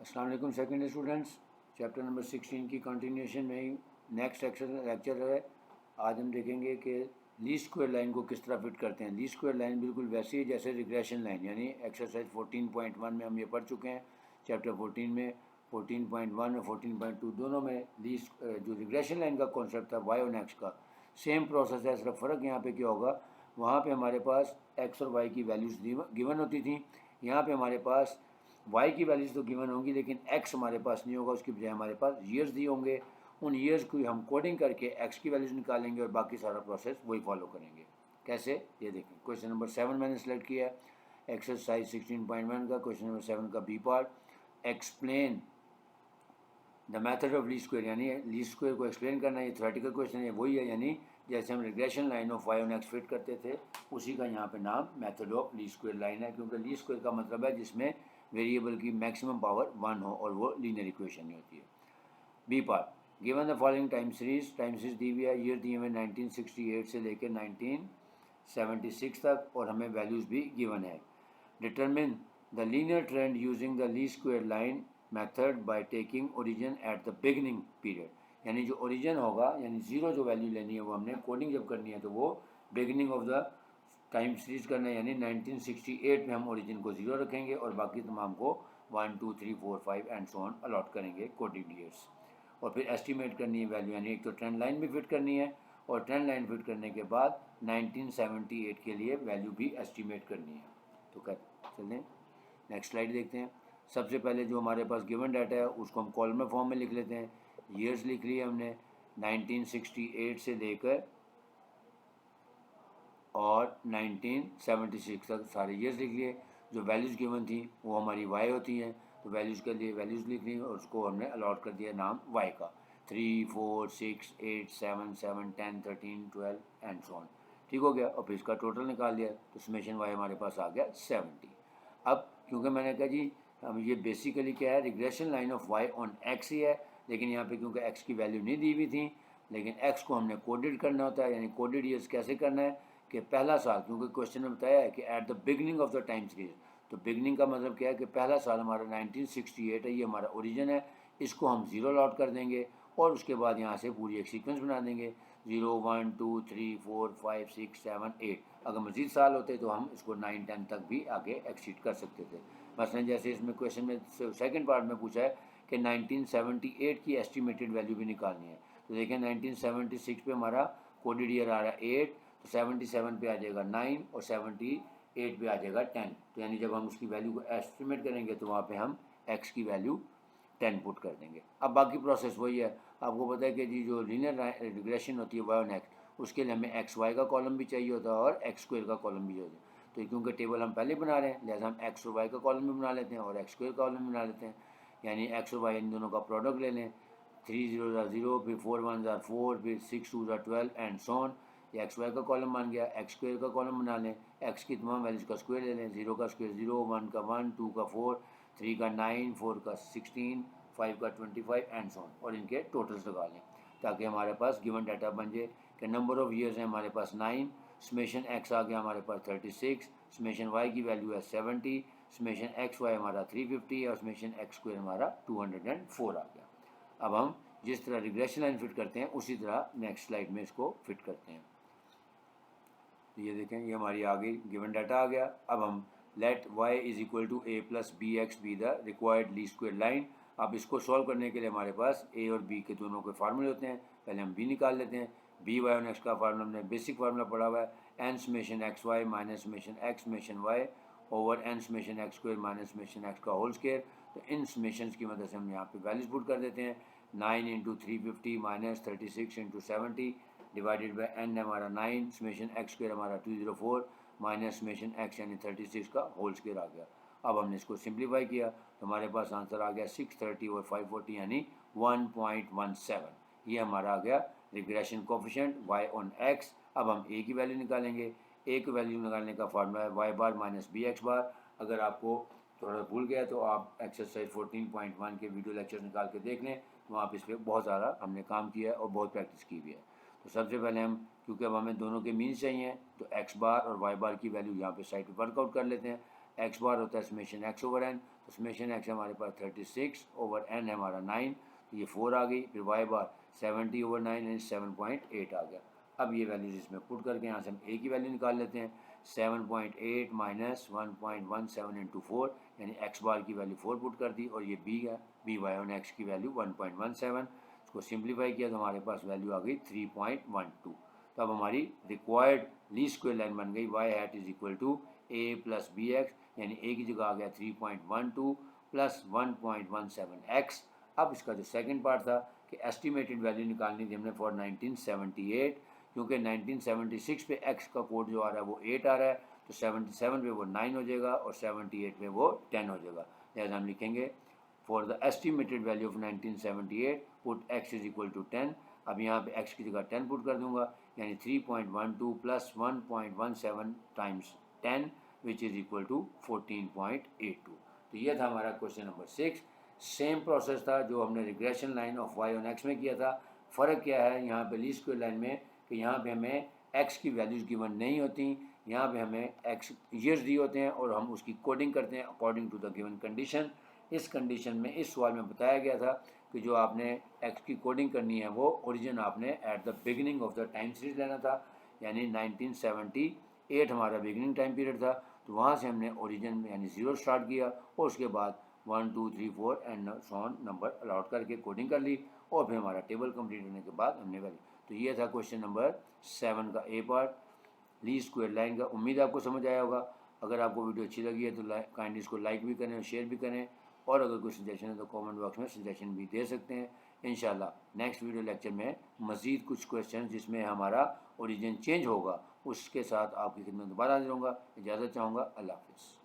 अस्सलाम वालेकुम second students. Chapter number 16 की कंटिन्यूशन में ही नेक्स्ट लेक्चर है। आज हम देखेंगे कि लीस्ट स्क्वायर लाइन को किस तरह फिट करते हैं। लीस्ट स्क्वायर लाइन बिल्कुल वैसी है जैसे रिग्रेशन लाइन, यानी एक्सरसाइज 14.1 में हम ये पढ़ चुके हैं। चैप्टर 14 में 14.1 और 14.2 दोनों में लीस्ट जो रिग्रेशन लाइन का कॉन्सेप्ट था वाई और एक्स का सेम प्रोसेस है। सिर्फ फ़र्क यहाँ पे क्या होगा, वहाँ पे हमारे पास एक्स और वाई की वैल्यूज़ गिवन होती थी। यहाँ पे हमारे पास वाई की वैल्यूज़ तो गिवन होंगी लेकिन एक्स हमारे पास नहीं होगा, उसकी बजाय हमारे पास ईयर्स दिए होंगे। उन ईयर्स को हम कोडिंग करके एक्स की वैल्यूज़ निकालेंगे और बाकी सारा प्रोसेस वही फॉलो करेंगे। कैसे, ये देखें। क्वेश्चन नंबर 7 मैंने सेलेक्ट किया है, एक्सरसाइज 16.1 का क्वेश्चन नंबर 7 का B part. Explain the method of least square, यानी लीस्ट स्क्वायर को एक्सप्लेन करना। ये थ्योरेटिकल क्वेश्चन है, वही है, यानी जैसे हम regression line of Y on X fit करते थे उसी का यहाँ पे नाम method of least square line है, क्योंकि लीस्ट स्क्वायर का मतलब है जिसमें वेरिएबल की मैक्सिमम पावर 1 हो और वो लीनियर इक्वेशन ही होती है। B part, given the following time series दी हुई है, ईयर दिए हुए 1968 से लेकर 1976 तक और हमें वैल्यूज़ भी गिवन है। Determine the linear trend using the least square line method by taking origin at the beginning period, यानी जो ओरिजिन होगा, यानी ज़ीरो जो वैल्यू लेनी है वो हमने कोडिंग जब करनी है तो वो beginning of the time series करना है, यानी 1968 में हम ओरिजिन को ज़ीरो रखेंगे और बाकी तमाम को 1 2 3 4 5 एंड सो ऑन अलॉट करेंगे कोडिंग ईयर्स। और फिर एस्टिमेट करनी है वैल्यू, यानी एक तो ट्रेंड लाइन भी फिट करनी है और ट्रेंड लाइन फिट करने के बाद 1978 के लिए वैल्यू भी एस्टिमेट करनी है। तो कर चलें, नेक्स्ट स्लाइड देखते हैं। सबसे पहले जो हमारे पास गिवन डाटा है उसको हम कॉलम फॉर्म में लिख लेते हैं। ईयर्स लिख लिए हमने 1968 से लेकर और 1976 तक सारे ईयर्स लिख लिए। जो वैल्यूज़ गिवन थी वो हमारी वाई होती हैं, तो वैल्यूज़ के लिए वैल्यूज़ लिख ली और उसको हमने अलॉट कर दिया नाम वाई का, 3 4 6 8 7 7 10 13 12 एंड सो ऑन। ठीक हो गया, और फिर इसका टोटल निकाल दिया तो समेशन वाई हमारे पास आ गया 70। अब क्योंकि मैंने कहा जी हम ये बेसिकली क्या है, regression line of Y on x ही है, लेकिन यहाँ पे क्योंकि एक्स की वैल्यू नहीं दी हुई थी, लेकिन एक्स को हमने कोडेड करना होता है। यानी कोडेड ईयर्स कैसे करना है कि पहला साल, क्योंकि क्वेश्चन में बताया है कि at the beginning of the time series, तो बिगनिंग का मतलब क्या है कि पहला साल हमारा 1968 है, ये हमारा ओरिजिन है, इसको हम ज़ीरो लॉट कर देंगे और उसके बाद यहाँ से पूरी एक सीक्वेंस बना देंगे 0 1 2 3 4 5 6 7 8। अगर मज़ीद साल होते तो हम इसको 9 10 तक भी आगे एक्सीड कर सकते थे। मसलन जैसे इसमें क्वेश्चन में सेकंड पार्ट में पूछा है कि 1978 की एस्टिमेटेड वैल्यू भी निकालनी है, तो देखें 1976 पे हमारा कोडेड ईयर आ रहा है 8, तो 77 पे आ जाएगा 9 और 78 पे आ जाएगा 10। तो यानी जब हम उसकी वैल्यू को एस्टिमेट करेंगे तो वहाँ पे हम एक्स की वैल्यू 10 पुट कर देंगे। अब बाकी प्रोसेस वही है, आपको पता है कि जी जो लीनियर रिग्रेशन होती है वाई ऑन एक्स, उसके लिए हमें एक्स वाई का कॉलम भी चाहिए होता है और एक्स स्क्वायर का कॉलम भी होता है। तो क्योंकि टेबल हम पहले बना रहे हैं लिहाजा हम एक्स और वाई का कॉलम भी बना लेते हैं और एक्स स्क्वायर का कॉलम भी बना लेते हैं, यानी एक्स और वाई इन दोनों का प्रोडक्ट ले लें। 3 0 0, फिर 4 1 4, फिर 6 2 12 एंड सो ऑन। ये एक्स वाई का कॉलम बन गया। एक्स स्क्वायर का कॉलम बना लें, एक्स की तमाम वैल्यूज़ का स्क्वायर ले लें, 0 का स्क्वायर 0, 1 का 1, 2 का 4, 3 का 9, 4 का 16, 5 का 25 एंड सो ऑन, और इनके टोटल्स लगा लें ताकि हमारे पास गिवन डाटा बन जाए कि नंबर ऑफ़ ईयर्स है हमारे पास 9, समेशन एक्स आ गया हमारे पास 36, समेशन वाई की वैल्यू है 70, समेशन एक्स वाई हमारा 350 है और समेशन एक्स स्क्वायर हमारा 204 आ गया। अब हम जिस तरह रिग्रेशन लाइन फिट करते हैं उसी तरह नेक्स्ट स्लाइड में इसको फिट करते हैं। तो ये देखें, ये हमारी आ गई, गिवन डाटा आ गया। अब हम let y is equal to a plus B X be the required least square line. अब इसको सॉल्व करने के लिए हमारे पास a और b के दोनों के फार्मूले होते हैं। पहले हम b निकाल लेते हैं। बी वाई ऑन एक्स का फार्मूला हमने बेसिक फार्मूला पढ़ा हुआ है, N summation X Y minus summation X summation Y over N summation X square minus summation X का होल स्क्वायर। तो इन समेशन की मदद से हम यहाँ पे वैल्यूज पुट कर देते हैं। 9 into 350 minus 36 into 70 divided by N हमारा 9, समेशन एक्स स्क्वायर हमारा 204 माइनस समेशन एक्स यानी 36 का होल स्क्वायर आ गया। अब हमने इसको सिंप्लीफाई किया तो हमारे पास आंसर आ गया 630 और 540 यानी 1.17। ये हमारा आ गया regression coefficient Y on X. अब हम ए की वैल्यू निकालेंगे। ए की वैल्यू निकालने का फार्मूला है वाई बार माइनस बी एक्स बार। अगर आपको थोड़ा भूल गया तो आप एक्सरसाइज 14.1 के वीडियो लेक्चर निकाल के देख लें, वहाँ पर इस पर बहुत ज़्यादा हमने काम किया है और बहुत प्रैक्टिस की भी है। तो सबसे पहले हम, क्योंकि अब हमें दोनों के मीन्स चाहिए, तो एक्स बार और वाई बार की वैल्यू यहाँ पे साइड पे वर्कआउट कर लेते हैं। एक्स बार होता है समेशन एक्स ओवर एन, तो समेशन एक्स हमारे पास 36 ओवर एन है हमारा 9, तो ये 4 आ गई। फिर वाई बार 70 ओवर 9 यानी 7.8 आ गया। अब ये वैल्यूज इसमें पुट करके यहाँ से हम ए की वैल्यू निकाल लेते हैं। 7.8 माइनस 1.17 इंटू 4 यानी एक्स बार की वैल्यू 4 पुट कर दी, और ये बी है, बी वाई ऑन एक्स की वैल्यू 1.17। इसको सिंप्लीफाई किया तो हमारे पास वैल्यू आ गई 3.12। तो अब हमारी रिक्वायर्ड लीस्ट स्क्वायर लाइन बन गई Y hat is equal to A plus B X, यानी ए की जगह आ गया 3.12 प्लस 1.17 एक्स। अब इसका जो सेकंड पार्ट था कि एस्टिमेटेड वैल्यू निकालनी थी हमने फॉर 1978, क्योंकि 1976 पे एक्स का कोड जो आ रहा है वो 8 आ रहा है, तो 77 पे वो 9 हो जाएगा और 78 पे वो 10 हो जाएगा। लिहाजा हम लिखेंगे for the estimated value of 1978 put X is equal to 10। अब यहाँ पे एक्स की जगह 10 पुट कर दूंगा, यानी 3.12 plus 1.17 times 10 which is equal to 14.82। तो ये था हमारा क्वेश्चन नंबर 6। सेम प्रोसेस था जो हमने regression line of Y on X में किया था। फ़र्क क्या है यहाँ पे लीस्ट स्क्वायर लाइन में कि यहाँ पे हमें एक्स की वैल्यूज़ गिवन नहीं होती, यहाँ पे हमें एक्स ईयर्स दिए होते हैं और हम उसकी कोडिंग करते हैं according to the given condition. इस कंडीशन में इस सवाल में बताया गया था कि जो आपने एक्स की कोडिंग करनी है वो ओरिजिन आपने at the beginning of the time series लेना था, यानी 1978 हमारा बिगिनिंग टाइम पीरियड था। तो वहाँ से हमने ओरिजिन यानी 0 स्टार्ट किया और उसके बाद 1 2 3 4 and so on number allot करके कोडिंग कर ली, और फिर हमारा टेबल कंप्लीट होने के बाद हमने वैल्यू। तो ये था क्वेश्चन नंबर 7 का ए पार्ट लीस्ट स्क्वायर लाइन का। उम्मीद आपको समझ आया होगा। अगर आपको वीडियो अच्छी लगी है तो काइंडली इसको लाइक भी करें और शेयर भी करें, और अगर कोई सजेशन है तो कमेंट बॉक्स में सजेशन भी दे सकते हैं। इंशाल्लाह नेक्स्ट वीडियो लेक्चर में मज़ीद कुछ क्वेश्चन जिसमें हमारा ओरिजिन चेंज होगा उसके साथ आपकी खिदमत दोबारा हाजिर होऊंगा। इजाज़त चाहूँगा। अल्लाह हाफ़िज़।